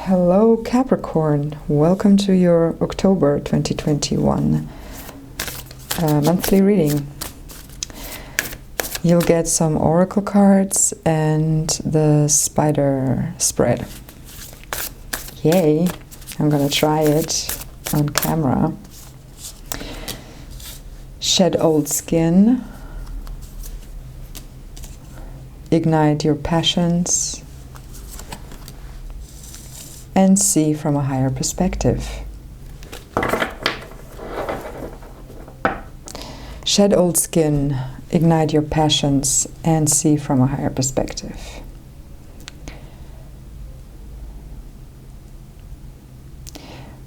Hello Capricorn, welcome to your October 2021 monthly reading. You'll get some oracle cards and the spider spread. Yay, I'm gonna try it on camera. Shed old skin, ignite your passions, and see from a higher perspective. Shed old skin, ignite your passions, and see from a higher perspective.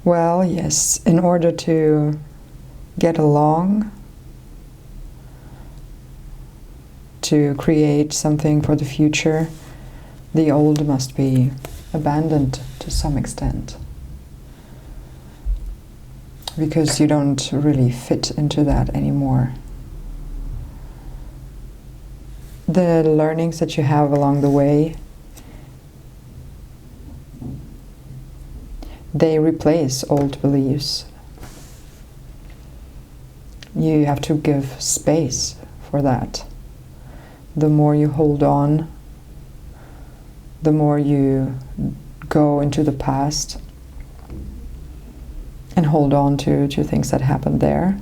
Well, yes, in order to get along, to create something for the future, the old must be abandoned to some extent, because you don't really fit into that anymore. The learnings that you have along the way, they replace old beliefs. You have to give space for that. The more you hold on, the more you go into the past and hold on to things that happened there,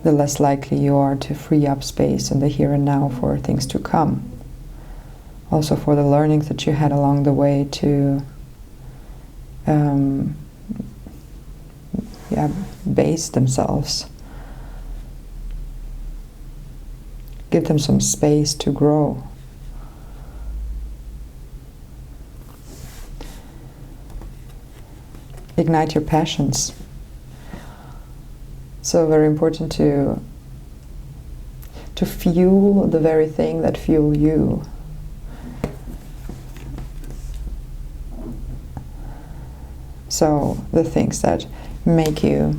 the less likely you are to free up space in the here and now for things to come. Also for the learnings that you had along the way to base themselves. Give them some space to grow. Ignite your passions. So very important to fuel the very thing that fuel you. So the things that make you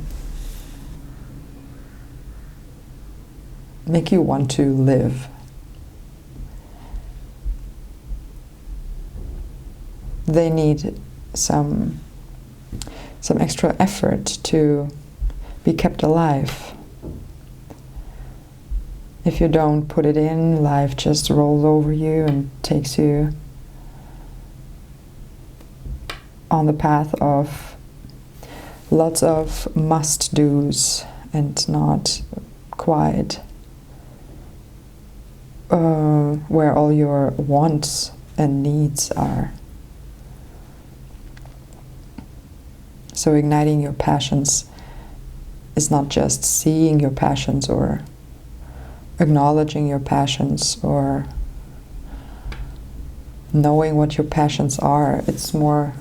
want to live. They need some extra effort to be kept alive. If you don't put it in, life just rolls over you and takes you on the path of lots of must-dos and not quite where all your wants and needs are. So igniting your passions is not just seeing your passions or acknowledging your passions or knowing what your passions are. It's more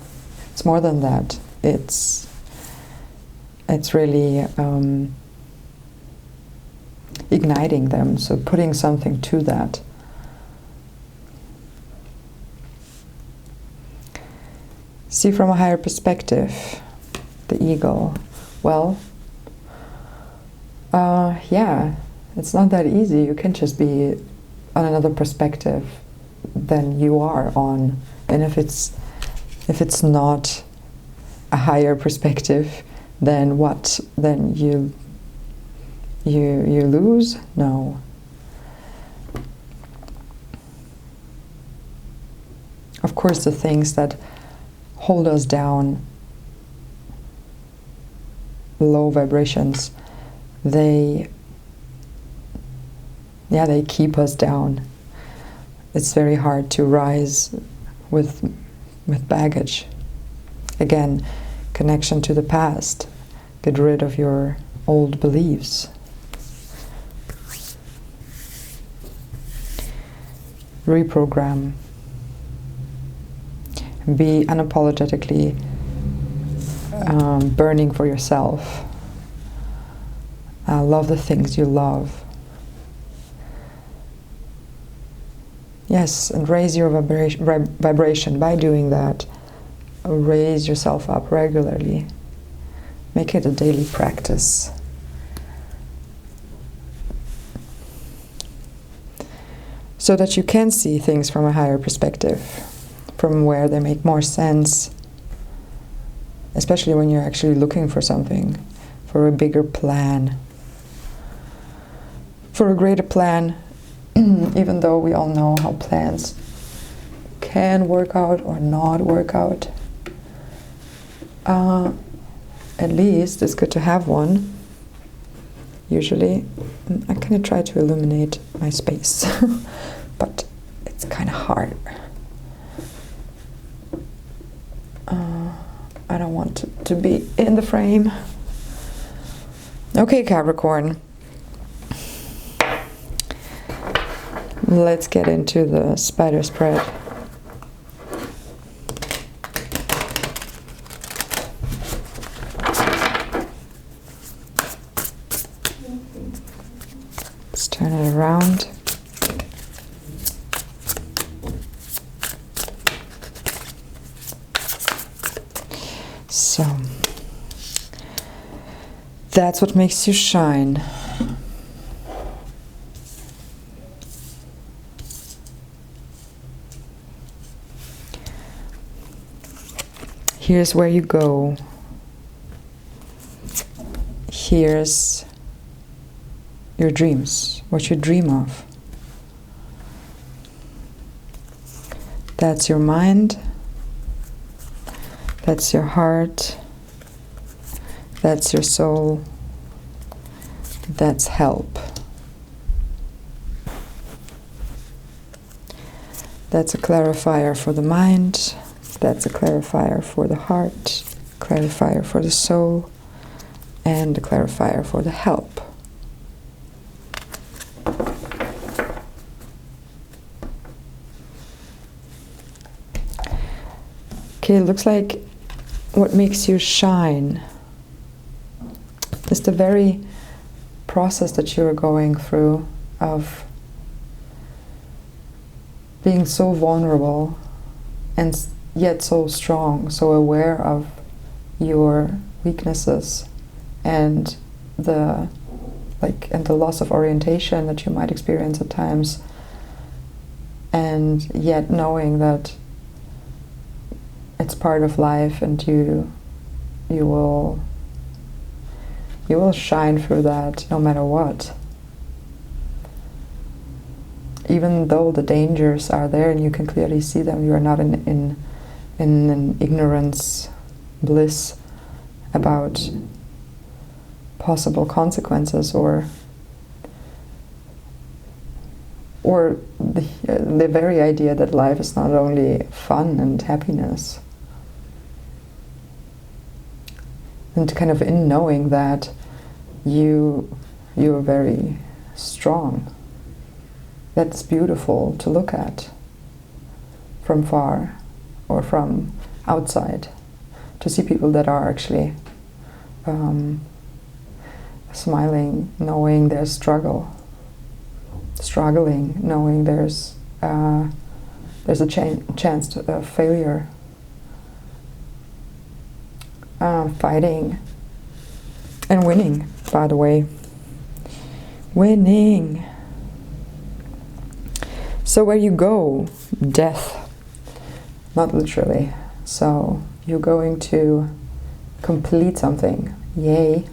than that. It's really igniting them, so putting something to that. See from a higher perspective. The eagle. Well, it's not that easy. You can just be on another perspective than you are on. And if it's not a higher perspective, then what? Then you lose? No. Of course, the things that hold us down, low vibrations, they keep us down. It's very hard to rise with baggage. Again, connection to the past. Get rid of your old beliefs. Reprogram. Be unapologetically burning for yourself. Love the things you love. Yes, and raise your vibration by doing that. Raise yourself up regularly. Make it a daily practice. so that you can see things from a higher perspective. from where they make more sense, especially when you're actually looking for something, for a bigger plan, for a greater plan, even though we all know how plans can work out or not work out. At least it's good to have one. Usually, I kind of try to illuminate my space, but it's kind of hard. I don't want to be in the frame. Okay, Capricorn. Let's get into the spider spread. Let's turn it around. So, that's what makes you shine. Here's where you go. Here's your dreams, what you dream of. That's your mind. That's your heart. That's your soul. That's help. That's a clarifier for the mind. That's a clarifier for the heart, clarifier for the soul, and a clarifier for the help. Okay, it looks like what makes you shine is the very process that you're going through of being so vulnerable and yet so strong, so aware of your weaknesses and the loss of orientation that you might experience at times, and yet knowing that it's part of life, and you will shine through that no matter what. Even though the dangers are there and you can clearly see them, you are not in an ignorance, bliss about possible consequences or the very idea that life is not only fun and happiness. And kind of in knowing that you're very strong. That's beautiful to look at from far or from outside, to see people that are actually smiling, knowing their struggling, knowing there's a chance of failure, fighting and winning, by the way. Winning. So where you go, death. Not literally. So you're going to complete something. Yay.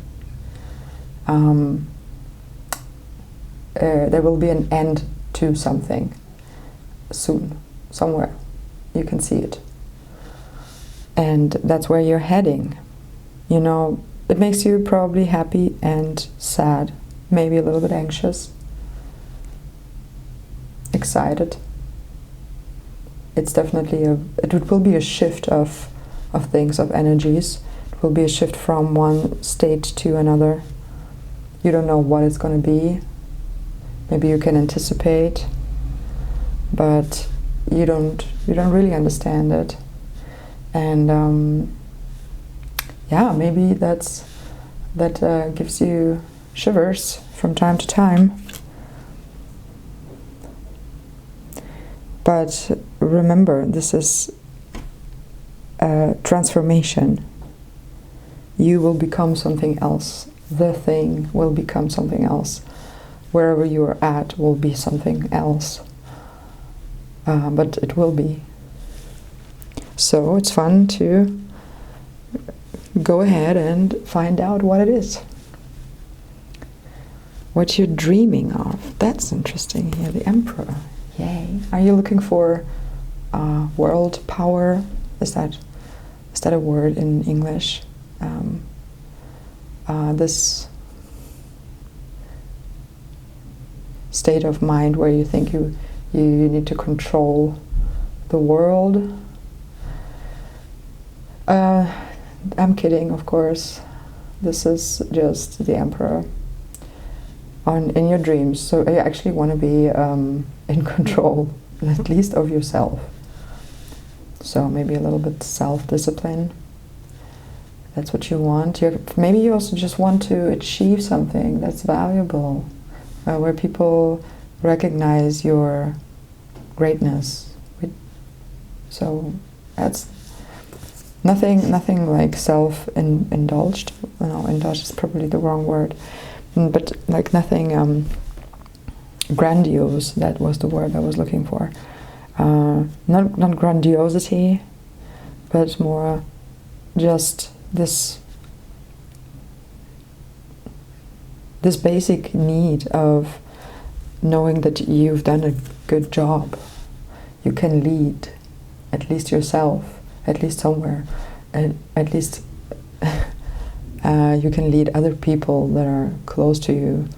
There will be an end to something soon, somewhere. You can see it. And that's where you're heading. You know, it makes you probably happy and sad, maybe a little bit anxious, excited. It's definitely it will be a shift of things, of energies. It will be a shift from one state to another. You don't know what it's going to be. Maybe you can anticipate, but you don't really understand it. And yeah, maybe that gives you shivers from time to time. But remember, this is a transformation. You will become something else. The thing will become something else. Wherever you are at will be something else. But it will be. So it's fun to go ahead and find out what it is. What you're dreaming of. That's interesting here. The Emperor. Yay. Are you looking for world power? Is that a word in English? This state of mind where you think you need to control the world. I'm kidding, of course. This is just the Emperor in your dreams. So you actually want to be in control, at least of yourself. So maybe a little bit self-discipline. That's what you want. Maybe you also just want to achieve something that's valuable, where people recognize your greatness. So that's nothing like self-indulged. No, indulged is probably the wrong word. But like nothing grandiose. That was the word I was looking for. Not grandiosity, but more just this basic need of knowing that you've done a good job. You can lead, at least yourself, at least somewhere, and at least you can lead other people that are close to you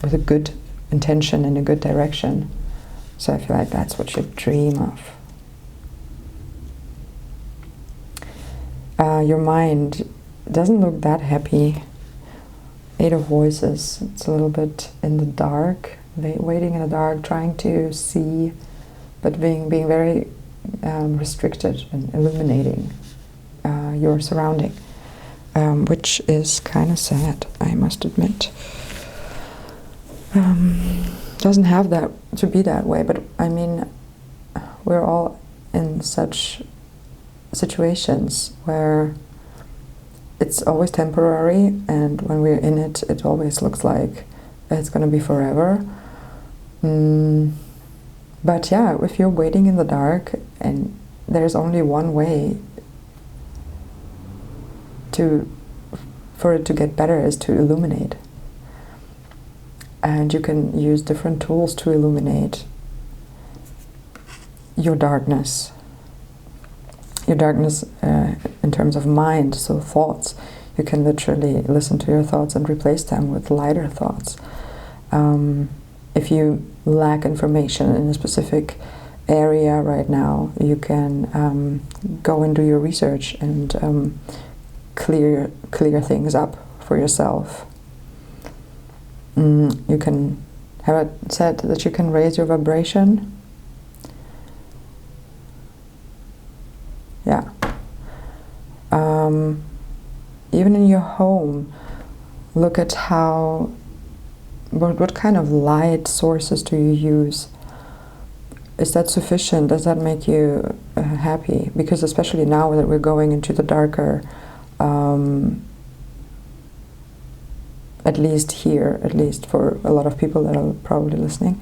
with a good intention and a good direction. So I feel like that's what you dream of. Your mind doesn't look that happy. 8 of Voices. It's a little bit in the dark, waiting in the dark, trying to see, but being very restricted and illuminating your surrounding, which is kind of sad, I must admit. Doesn't have that to be that way, but I mean, we're all in such situations where it's always temporary, and when we're in it, it always looks like it's going to be forever. But yeah, if you're waiting in the dark, and there's only one way for it to get better is to illuminate. And you can use different tools to illuminate your darkness. Your darkness in terms of mind, so thoughts. You can literally listen to your thoughts and replace them with lighter thoughts. If you lack information in a specific area right now, you can go and do your research and clear things up for yourself. You can have it said that you can raise your vibration. Yeah. Even in your home, look at what kind of light sources do you use? Is that sufficient? Does that make you happy? Because especially now that we're going into the darker, at least for a lot of people that are probably listening,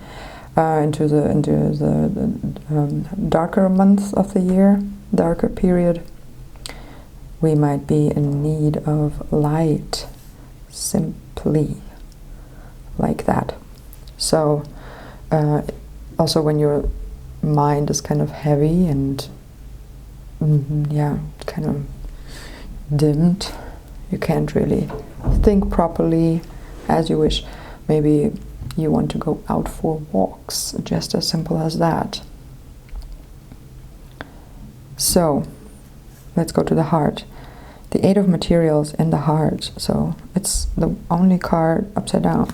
into the darker months of the year, darker period, we might be in need of light, simply like that. So also when your mind is kind of heavy and kind of dimmed, you can't really think properly as you wish. Maybe you want to go out for walks, just as simple as that. So let's go to the heart. The 8 of Materials in the heart. So it's the only card upside down.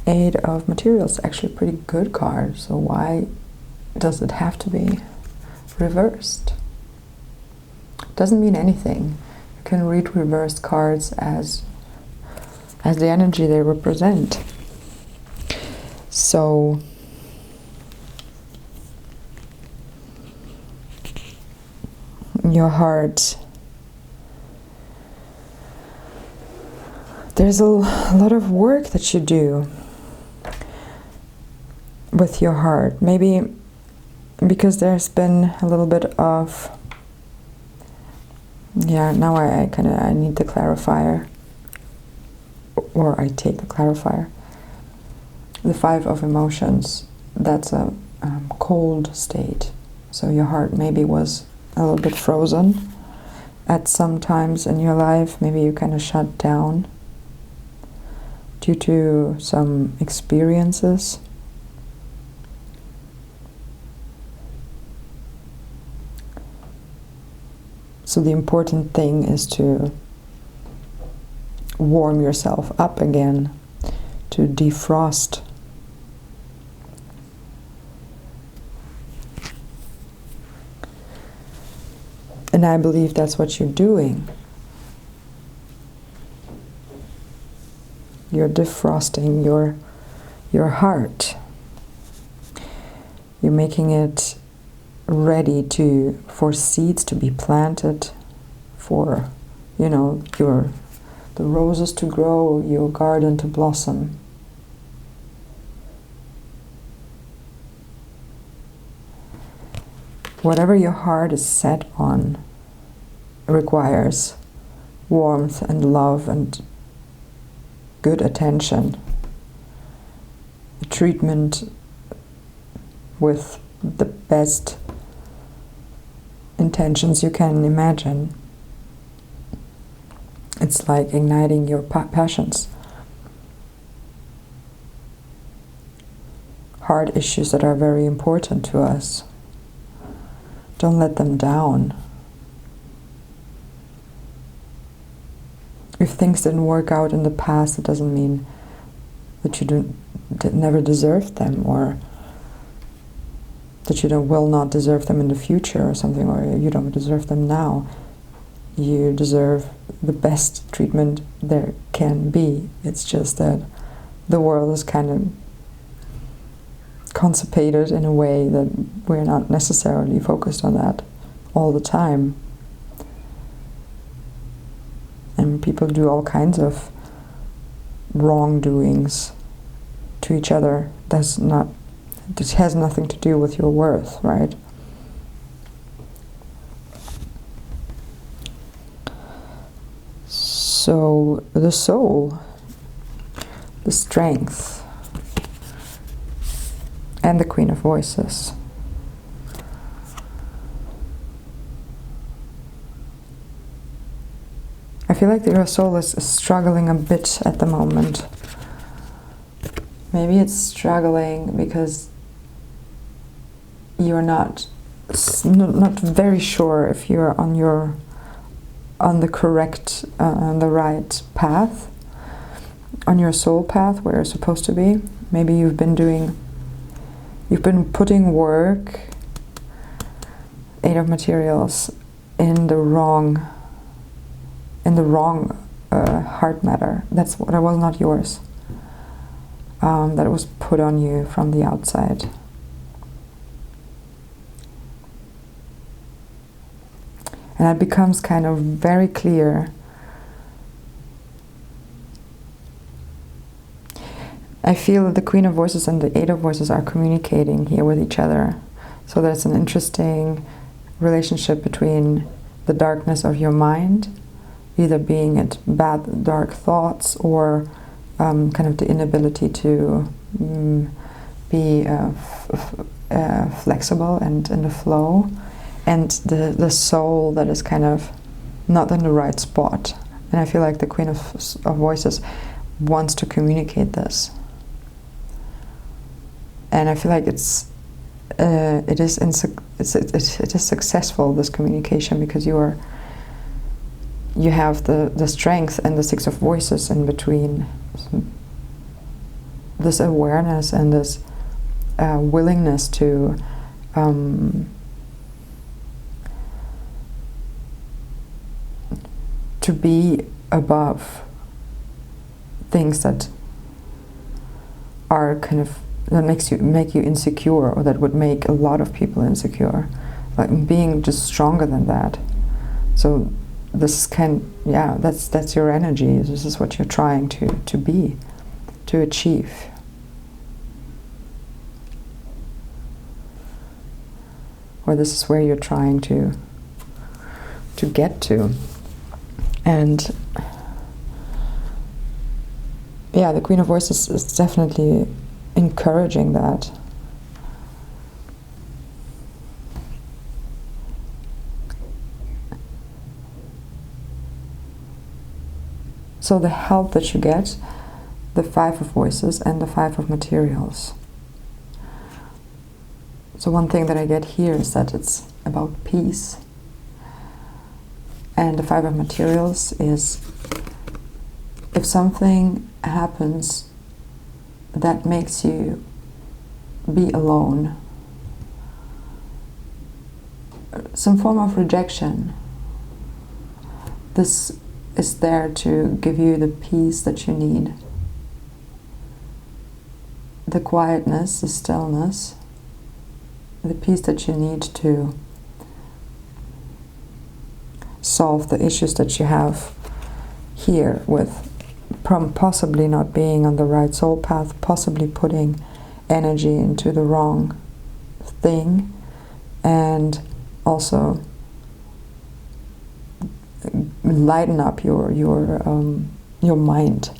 8 of Materials, actually a pretty good card. So why does it have to be reversed? Doesn't mean anything. You can read reversed cards as the energy they represent. So your heart, there's a lot of work that you do with your heart. Maybe because there's been a little bit of, yeah, now I need the clarifier, or I take the clarifier. The 5 of emotions, that's a cold state. So your heart maybe was a little bit frozen at some times in your life. Maybe you kind of shut down due to some experiences. So the important thing is to warm yourself up again, to defrost. And I believe that's what you're doing. You're defrosting your heart. You're making it ready for seeds to be planted, for, you know, the roses to grow, your garden to blossom. Whatever your heart is set on requires warmth and love and good attention, treatment with the best intentions you can imagine. It's like igniting your passions. Heart issues that are very important to us. Don't let them down. If things didn't work out in the past, it doesn't mean that you never deserved them, or that you will not deserve them in the future or something, or you don't deserve them now. You deserve the best treatment there can be. It's just that the world is kind of constipated in a way that we're not necessarily focused on that all the time. And people do all kinds of wrongdoings to each other. This has nothing to do with your worth, right? So the soul, the strength, and the Queen of Voices. I feel like your soul is struggling a bit at the moment. Maybe it's struggling because you're not very sure if you're on the correct, the right path, on your soul path where you're supposed to be. Maybe you've been putting work, 8 of Materials, in the wrong heart matter. That was not yours. That was put on you from the outside. And that becomes kind of very clear. I feel that the Queen of Voices and the 8 of Voices are communicating here with each other. So there's an interesting relationship between the darkness of your mind, either being it bad, dark thoughts, or kind of the inability to be flexible and in the flow, and the soul that is kind of not in the right spot. And I feel like the Queen of Voices wants to communicate this. And I feel like it is successful, this communication, because you have the strength and the 6 of Voices in between, this awareness and this willingness to be above things that are kind of, that make you insecure, or that would make a lot of people insecure, like being just stronger than that. So this that's your energy. This is what you're trying to be, to achieve. or this is where you're trying to get to. And yeah, the Queen of Voices is definitely encouraging that. So the help that you get, the Five of Voices and the Five of Materials. So one thing that I get here is that it's about peace. And the Five of Materials is if something happens that makes you be alone, some form of rejection, this is there to give you the peace that you need. The quietness, the stillness, the peace that you need to solve the issues that you have here with possibly not being on the right soul path, possibly putting energy into the wrong thing, and also lighten up your mind.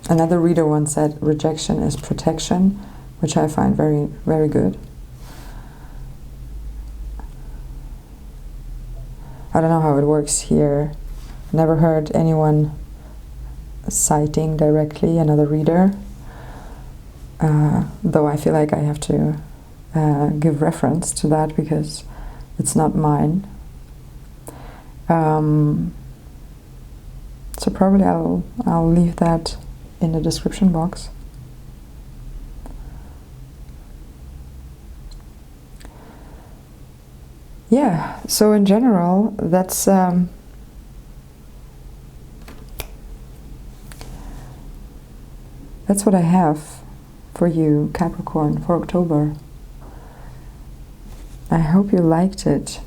Another reader once said, rejection is protection, which I find very, very good. I don't know how it works here. Never heard anyone citing directly another reader, though I feel like I have to give reference to that because it's not mine. So probably I'll leave that in the description box. Yeah, so in general, that's what I have for you, Capricorn, for October. I hope you liked it.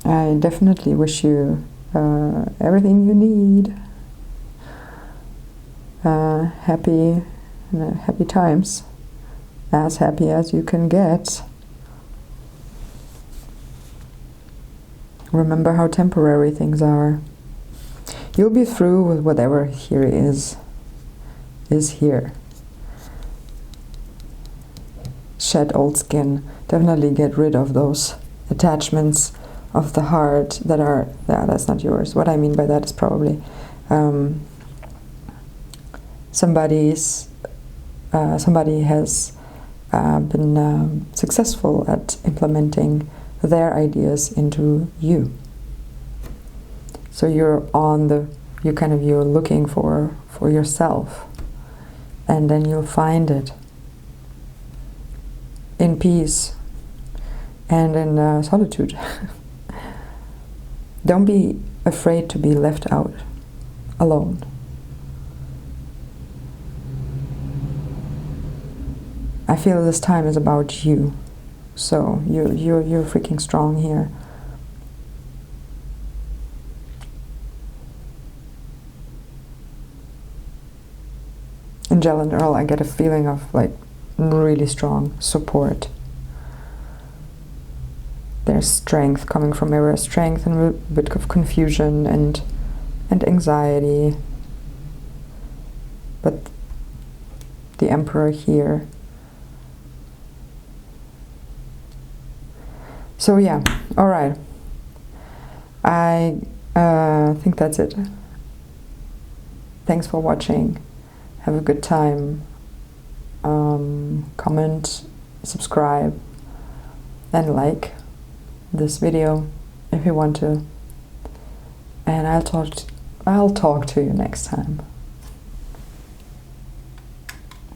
I definitely wish you everything you need. Happy times. As happy as you can get. Remember how temporary things are. You'll be through with whatever here is here. Shed old skin. Definitely get rid of those attachments of the heart that are, that's not yours. What I mean by that is probably somebody has been successful at implementing their ideas into you. So you're looking for yourself, and then you'll find it in peace and in solitude. Don't be afraid to be left out alone. I feel this time is about you, so you're freaking strong here. In Jell and Earl, I get a feeling of like really strong support. There's strength coming from everywhere, strength and a bit of confusion and anxiety. But the Emperor here. So yeah, all right. I think that's it. Thanks for watching. Have a good time. Comment, subscribe, and like this video if you want to. And I'll talk to you next time.